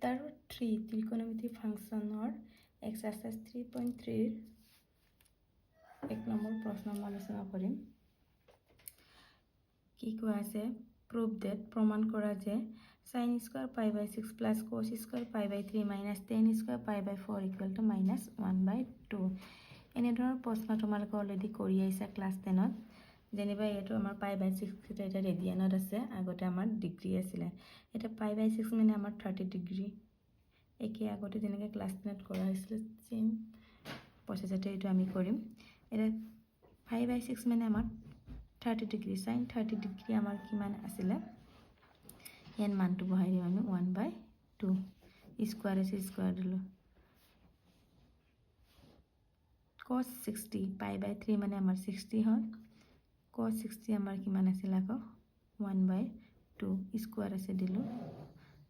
Chapter 3 ত্ৰিকোণমিতি ফাংচনৰ exercise 3.3 এক number প্ৰশ্ন আলোচনা কৰিম কি কোৱা আছে prove that প্ৰমাণ কৰা যে sin square pi by 6 plus cos square pi by 3 minus tan square pi by 4 equal to minus 1 by 2 এনে ধৰণৰ প্ৰশ্ন তোমালোকে অলৰেডি কৰি আইছা ক্লাস 10ত যেনিবা এটো আমাৰ pi by 6 এটা ৰেডিয়ানত আছে আগতে আমাৰ ডিগ্ৰী আছিল এটা pi by 6 মানে আমাৰ 30 ডিগ্ৰী একে আগতে যেনেকৈ ক্লাস 10ত কৰা হৈছিল সেম প্ৰসেসতে এটো আমি কৰিম এটা pi by 6 মানে আমাৰ 30 ডিগ্ৰী sin 30 ডিগ্ৰী আমাৰ কিমান আছিল এন মানটো বহাই দিম আমি 1 by 2 স্কয়ার আছে স্কয়ার দিলো cos 60 pi by 3 মানে আমাৰ 60 হয় cos 60 আমাৰ কিমান আছিল আকৌ 1 by 2 স্কয়ার আছে দিলো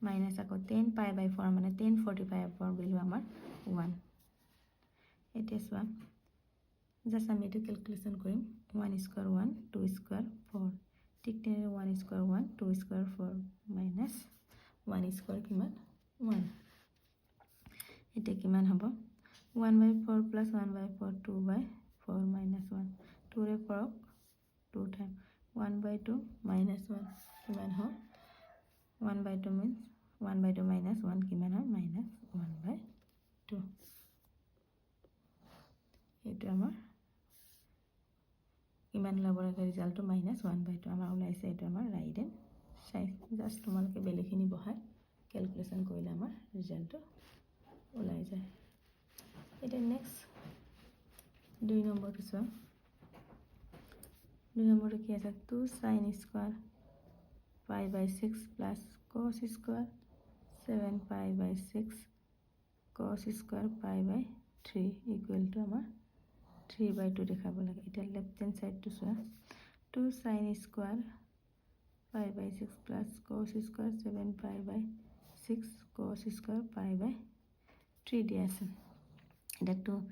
মাইনাস আকৌ 10 pi by 4 মানে 10 45 4 ভ্যালু আমাৰ 1 এটা সোয়া জাস্ট আমি এটা ক্যালকুলেশন কৰিম 1 স্কয়ার 1 2 স্কয়ার 4 ঠিক তেনে 1 স্কয়ার 1 2 স্কয়ার 4 মাইনাস 1 স্কয়ার কিমান 1 এটা কিমান হ'ব 1 by 4 plus 1 by 4 2 by 4 minus 1 2 रे परक 2 time 1 by 2 minus 1 किमान हो 1 by 2 means 1 by 2 minus 1 किमान हो minus 1 by 2 এটা আমাৰ কিমান লাবৰৰ ৰিজাল্টটো minus 1 by 2 আমাৰ ওলাইছে এটা আমাৰ ৰাইট এন্ড সাইড জাস্ট তোমালোকে বেলেখিনি বহাই ক্যালকুলেশন কৰিলে আমাৰ ৰিজাল্টটো ওলাই যায় এটা নেক্সট 2 নম্বৰটো চোৱা 2 নম্বৰটো কি আছে 2 sin square pi by 6 plus cos square 7 pi by 6 cos square pi by 3 equal to আমাৰ 3 by 2 দেখাব লাগে এটা লেফট হ্যান্ড সাইড টু চোৱা 2 sin square pi by 6 plus cos square 7 pi by 6 cos square pi by 3 দিয়া আছে এটা 2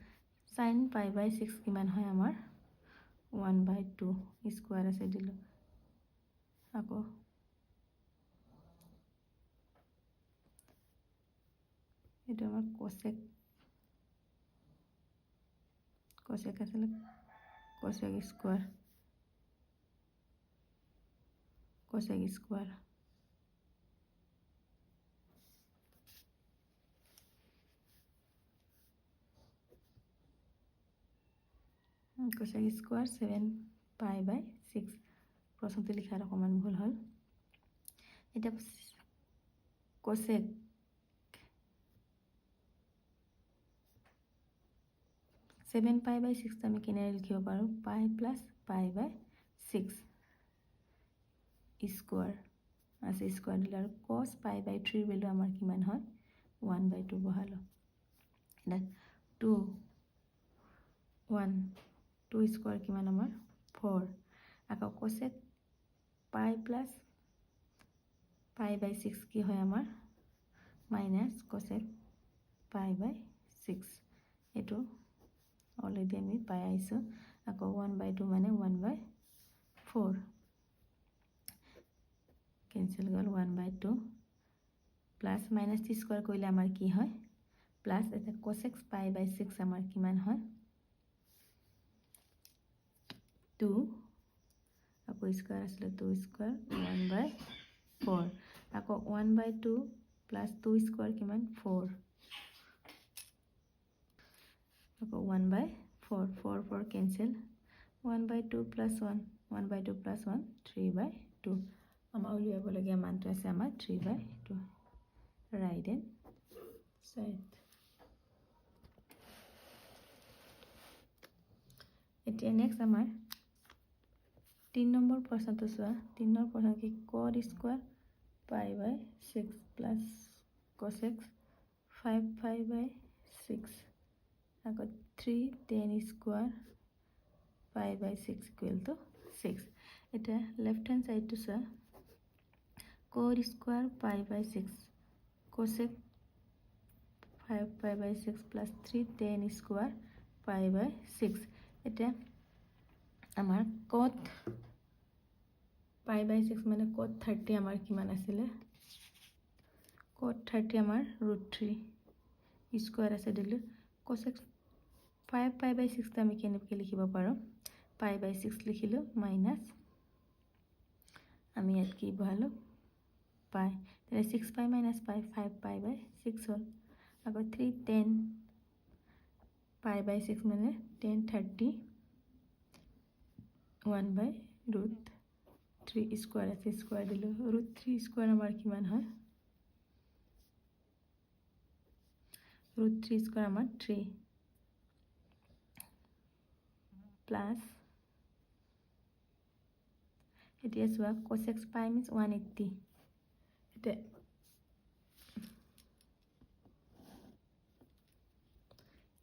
sin pi by 6 কিমান হয় আমাৰ 1 by 2 স্কয়াৰ আছে দিলো আকৌ এটা আমাৰ cosec আছিল cosec square cosec square cosec square 7 pi by 6 প্রশ্নতে লিখার অকমান ভুল হল এটা cosec 7 pi by 6 আমি কেনে লিখিব পাৰো pi plus pi by 6 square আছে স্কয়াৰ দিলে আৰু cos pi by 3 ভ্যালু আমাৰ কিমান হয় 1 by 2 বহালো এটা 2 1 2 স্কয়ার কিমান আমাৰ 4 আকৌ cosec pi plus pi by 6 কি হয় আমাৰ minus cosec pi by 6 এটো অলরেডি আমি পাই আইছো আকৌ 1 by 2 মানে 1 by 4 ক্যান্সেল গল 1 by 2 plus minus t square কইলে আমাৰ কি হয় প্লাস এটা cosec pi by 6 আমাৰ কিমান হয় 2 আকৌ স্কয়ার আসলে 2 স্কয়ার 1 by 4 আকৌ 1 by 2 plus 2 স্কয়ার কিমান 4 আকৌ 1 by 4 4 4 cancel 1 by 2 plus 1 1 by 2 plus 1 3 by 2 আমাৰ উলিয়াব লগিয়া মানটো আছে আমাৰ 3 by 2 ৰাইট এন্ড সাইড এতিয়া নেক্সট আমাৰ 3 নম্বৰ প্ৰশ্নটো চোৱা 3 নম্বৰ প্ৰশ্ন কি cos square pi by 6 plus cosec 5 pi by 6 আকৌ 3 tan square pi by 6 equal to 6 এটা লেফট হ্যান্ড সাইড টু চোৱা cos square pi by 6 cosec 5 pi by 6 plus 3 tan square pi by 6 এটা আমাৰ cot pi by 6 মানে cot 30 আমাৰ কিমান আছিল cot 30 আমাৰ √3 স্কোয়ার আছে দিলে cosec 5 pi by 6 আমি কেনেকৈ লিখিব পাৰোঁ pi by 6 লিখিলো মাইনাস আমি ইয়াত কি বহালো pi তাহলে 6 pi minus pi 5 pi by 6 হল আকৌ 3 10 pi by 6 মানে 10 30 1 by √3 স্কোয়ার আছে স্কোয়ার দিলো √3 স্কোয়ার আমাৰ কিমান হয় √3 স্কোয়াৰ আমাৰ 3 প্লাস এতিয়া চোৱা cosec pi means 180 এটা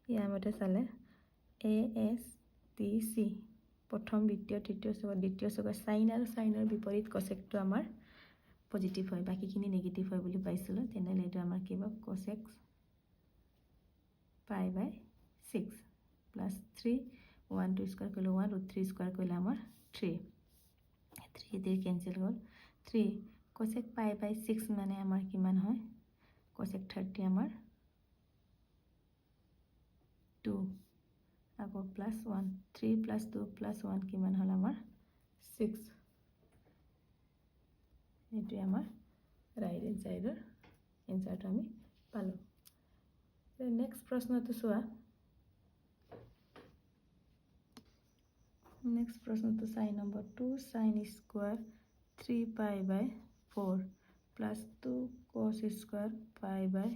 ইয়াৰ মতে চালে ASTC প্ৰথম দ্বিতীয় তৃতীয় চক দ্বিতীয় চক সাইন আৰু সাইনৰ বিপৰীত cosecটো আমাৰ পজিটিভ হয় বাকিখিনি নেগেটিভ হয় বুলি পাইছিলো তেনেহলে এটা আমাৰ কি হ'ব cosec pi by 6 plus 3 1 2 square কৰিলে 1 √3 স্কয়াৰ কৰিলে আমাৰ 3 3 দিয়ে কেনসেল হ'ল 3 cosec pi by 6 মানে আমাৰ কিমান হয় cosec 30 আমাৰ 2 আকৌ প্লাস 1 3 plus 2 plus 1 কিমান হল আমাৰ 6 এটো আমাৰ ৰাইট হ্যান্ড সাইডৰ এনসাৰটো আমি পালো নেক্সট প্ৰশ্নটো চোৱা নেক্সট প্ৰশ্নটো সাইন number 2 sin square 3 pi by 4 plus 2 cos square pi by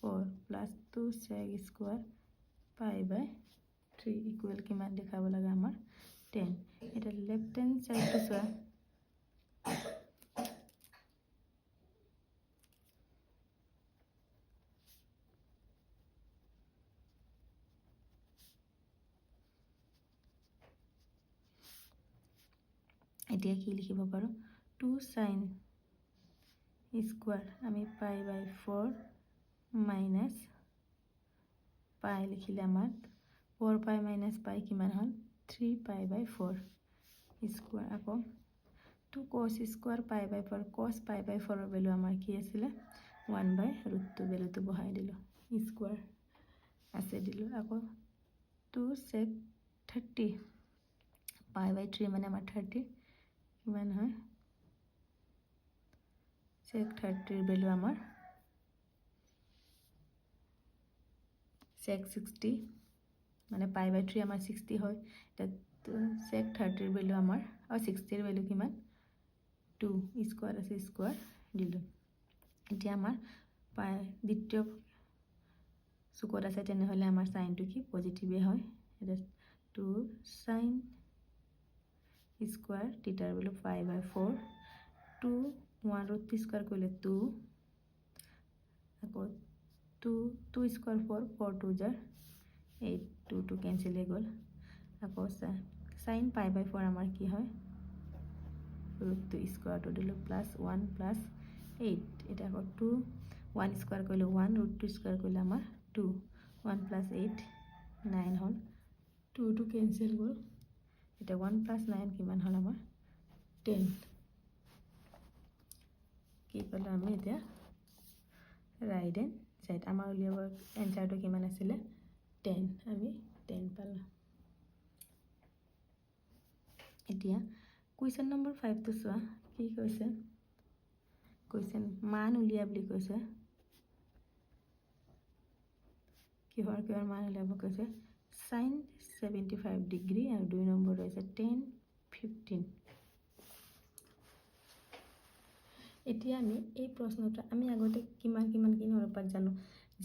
4 plus 2 sec square pi by 3 equal কিমান দেখাব লাগে আমাৰ 10 এটা লেফট হ্যান্ড সাইডটো চোৱা এতিয়া কি লিখিব পাৰো 2 sin স্কয়াৰ আমি pi by 4 minus pi লিখিলে আমাৰ 4 pi minus pi কিমান হল 3 pi by 4 স্কয়ার আকৌ 2 cos square pi by 4 cos pi by 4 ৰ ভ্যালু আমাৰ কি আছিল 1 by √2 ভ্যালুটো বহাই দিলো স্কয়ার আছে দিলো আকৌ 2 sec 30 pi by 3 মানে আমাৰ 30 কিমান হয় sec 30 ৰ ভ্যালু আমাৰ sec 60 মানে pi by 3 আমাৰ 60 হয় sec 30 ৰ ভ্যালু আমাৰ আৰু 60 ৰ ভ্যালু কিমান 2 স্কয়াৰ আছে স্কয়াৰ দিলো এতিয়া আমাৰ pi দ্বিতীয় সুকত আছে তেনেহলে আমাৰ সাইনটো কি পজিটিভে হয় এটা 2 sin স্কয়াৰ থিটাৰ ভ্যালু pi by 4 2 1 √3 স্কয়াৰ কৰিলে 2 আকৌ 2 স্কয়ার 4 4 2 jar 8 2 2 কেনসেল হৈ গল আকৌ sin pi by 4 আমাৰ কি হয় √2 স্কয়ার টো দিলো প্লাস 1 প্লাস 8 এটা আকৌ 2 1 স্কয়ার কৰিলে 1 √2 স্কয়াৰ কৰিলে আমাৰ 2 1 plus 8 9 হল 2 2 কেনসেল গল এটা 1 plus 9 কিমান হল আমাৰ 10 কি পালো আমি এটা ৰাইট হ্যান্ড সাইড আমাৰ উলিয়াব এনসাৰটো কিমান আছিল 10 আমি 10 পালো এতিয়া কোৱেশ্চন নম্বৰ 5 টো চোৱা কি কৈছে কোৱেশ্চন মান উলিয়া বুলি কৈছে কিহৰ মান উলিয়াব কৈছে sin 75 ডিগ্ৰী আৰু 2 নম্বৰ হৈছে 10 15 এতিয়া আমি এই প্ৰশ্নটো আমি আগতে কিমান অনুপাত জানো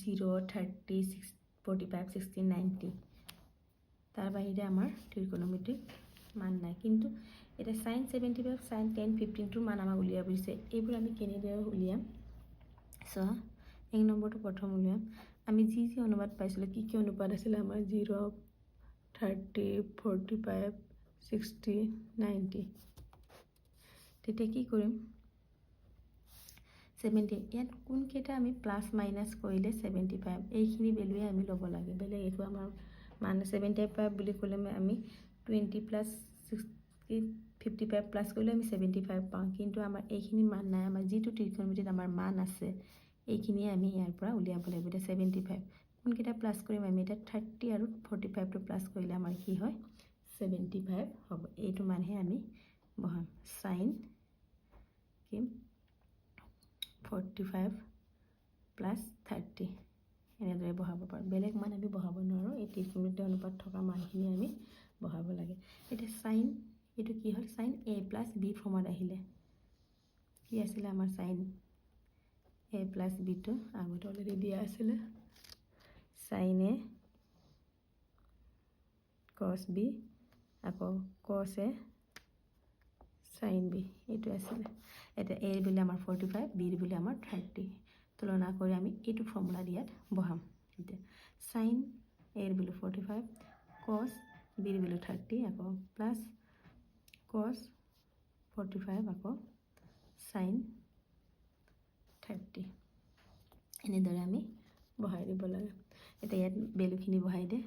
0 30 45 60 90 তাৰ বাহিৰে আমাৰ ত্ৰিকোণমিতিক মান নাই কিন্তু এটা sin 75 sin 10 15 টোৰ মান আমাক উলিয়াব দিছে এইবোৰ আমি কেনেদৰে উলিয়াম সো এক নম্বৰটো প্ৰথম উলিয়াম আমি যি অনুপাত পাইছিলো কি অনুপাত আছিল আমাৰ 0 30 45 60 90 তেতিয়া কি কৰিম 70 ইয়াত কোন কেটা আমি প্লাস মাইনাস কৰিলে 75 এইখিনি ভ্যালুৱে আমি ল'ব লাগে বেলে একো আমাৰ মান 75 বুলি ক'লে আমি 20 প্লাস 60 55 প্লাস কৰিলে আমি 75 পাওঁ কিন্তু আমাৰ এইখিনি মান নাই আমাৰ যেটো ত্ৰিকোণমিতিত আমাৰ মান আছে এইখিনিয়ে আমি ইয়াৰ পৰা উলিয়াব লাগিব। এতিয়া 75 কোনকেইটা প্লাছ কৰিম আমি? এতিয়া 30 আৰু 45টো প্লাছ কৰিলে আমাৰ কি হয়? 75 হ'ব। এইটো মানহে আমি বহাম। চাইন কি 45 প্লাছ 30 এনেদৰে বহাব পাৰোঁ। বেলেগ মান আমি বহাব নোৱাৰোঁ। এই ত্ৰিকোণমিতিয় অনুপাত থকা মানখিনি আমি বহাব লাগে। এতিয়া চাইন এইটো কি হ'ল? চাইন a প্লাছ b ফৰ্মত আহিলে। কি আছিলে আমাৰ চাইন a প্লাছ বিটো? আগতে অলৰেডি দিয়া আছিলে। চাইন a কছ b আকৌ কছ a চাইন b এইটো আছিলে। এতিয়া a বুলি আমাৰ 45, b বুলি আমাৰ 30 তুলনা কৰি আমি এইটো ফৰ্মুলা দিয়াত বহাম। এতিয়া চাইন a বুলি 45 কছ b বুলি 30 আকৌ প্লাছ কছ 45 আকৌ চাইন 30 এনেদৰে আমি বহাই দিব লাগে। এতিয়া ইয়াত বেলুখিনি বহাই দে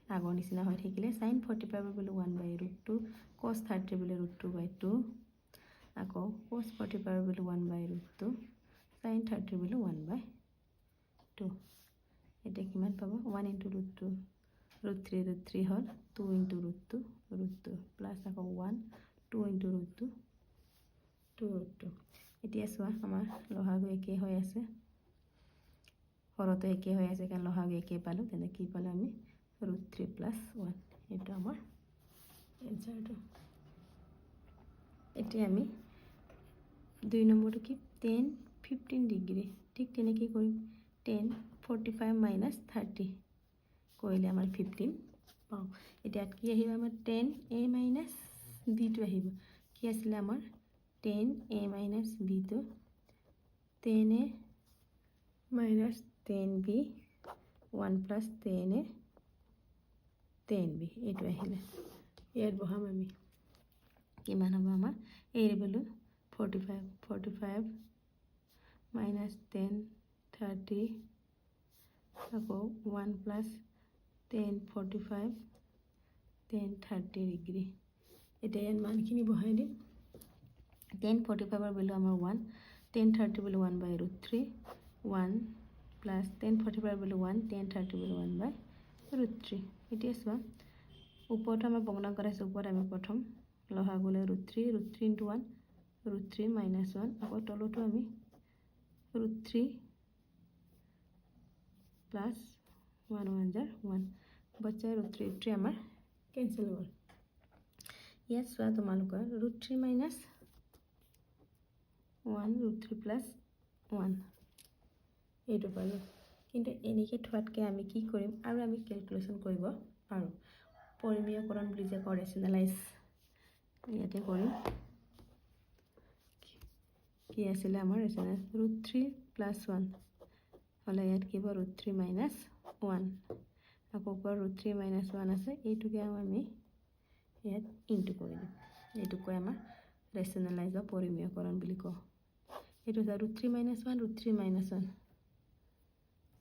আগৰ নিচিনা হৈ থাকিলে। চাইন 45 বুলি 1/√2 কছ 30 বুলি √2/2 আকৌ কছ 45 বুলি 1/√2 চাইন 30 বুলি 1/2 এতিয়া কিমান পাব? 1 × √2 √3 হ'ল 2 × √2 প্লাছ আকৌ 1 2 × √2 2√2 এতিয়া চোৱা আমাৰ লসাগু একেই হৈ আছে, হৰতো একেই হৈ আছে, কাৰণ লসাগু একেই পালোঁ। তেনে কি পালোঁ আমি? √3 + 1 এইটো আমাৰ এনচাৰটো। এতিয়া আমি 2 নম্বৰটো কি? tan 15 degree. ঠিক তেনেকৈ কৰিম। tan 45 - 30 কৰিলে আমাৰ 15 পাওঁ। এতিয়া কি আহিব আমাৰ? tan a - b টো আহিব। কি আছিলে আমাৰ? tan a - b টো tan a - tan b 1 + tan a tan b এইটো আহিলে। ইয়াত বহাম আমি। কিমান হ'ব আমাৰ? a ৰ ভেলু 45 - tan 30 আকৌ 1 + tan 45 tan 30 ডিগ্ৰী। এতিয়া ইয়াত মানখিনি বহাই দিম। tan 45ৰ ভেলু আমাৰ 1, tan 30 বুলি 1/√3 1 + tan 45 বুলি 1 tan 30 বুলি 1/√3 এতিয়া চোৱা ওপৰতো আমাৰ ভগ্নাংক আছে। ওপৰত আমি প্ৰথম লসাগুলে √3 √3 × 1 √3 - 1 আকৌ তলতো আমি √3 + 1 1 × 1 বচ্চা √3 আমাৰ কেঞ্চেল হ'ল। ইয়াত চোৱা তোমালোকৰ √3 - 1 √3 + 1 এইটো পালোঁ। কিন্তু এনেকৈ থোৱাতকৈ আমি কি কৰিম? আৰু আমি কেলকুলেশ্যন কৰিব পাৰোঁ। পৰিমেয়কৰণ বুলি যে কয়, ৰেচনেলাইজ ইয়াতে কৰিম। কি আছিলে আমাৰ ৰেচনেলাইজ? √3 + 1 হ'লে ইয়াত কি হ'ব? √3 - 1 আকৌ ওপৰত √3 - 1 আছে। এইটোকে আমি ইয়াত ইনটু কৰি দিম। এইটো কয় আমাৰ ৰেচনেলাইজ বা পৰিমেয়কৰণ বুলি কওঁ। এইটো √3 - 1 √3 - 1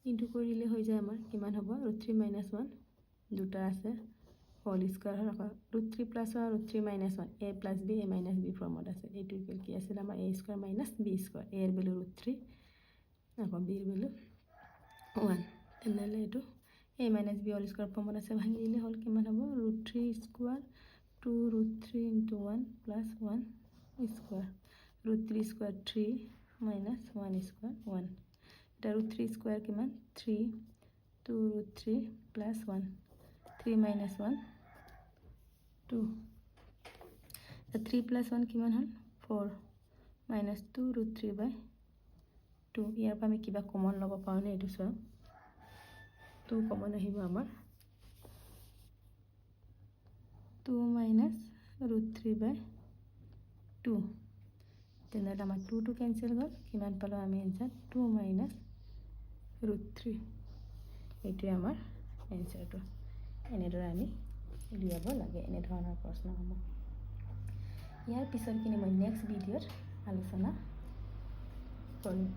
ইনটু কৰি দিলে হৈ যায় আমাৰ কিমান হ'ব? √3 - 1 দুটা আছে হোল স্কুৱাৰ হ'ল আকৌ √3 + 1 √3 - 1 a + b a - b ফৰ্মত আছে। এইটো কি আছিলে আমাৰ? a² - b²। a ৰ ভেলু √3 আকৌ b ৰ ভেলু 1 তেনেহ'লে এইটো a - b হোল স্কুৱাৰ ফৰ্মত আছে। ভাঙি দিলে হ'ল কিমান হ'ব? √3² 2 √3 × 1 + 1 স্কুৱাৰ √3² 3 - 1² 1 এতিয়া √3² কিমান? 3 2 √3 + 1 3 - 1 2 3 + 1 কিমান হ'ল? 4 -2 √3/2 ইয়াৰ পৰা আমি কিবা কমন ল'ব পাৰোঁনে? এইটো চোৱা 2 কমন আহিব আমাৰ 2 - √3/2 তেনেহ'লে আমাৰ 2 কেঞ্চেল গ'ল। কিমান পালোঁ আমি এনচাৰ? 2 - √3 এইটোৱে আমাৰ এনচাৰটো। এনেদৰে আমি উলিয়াব লাগে এনেধৰণৰ প্ৰশ্নসমূহ। ইয়াৰ পিছৰখিনি মই নেক্সট ভিডিঅ'ত আলোচনা কৰিম।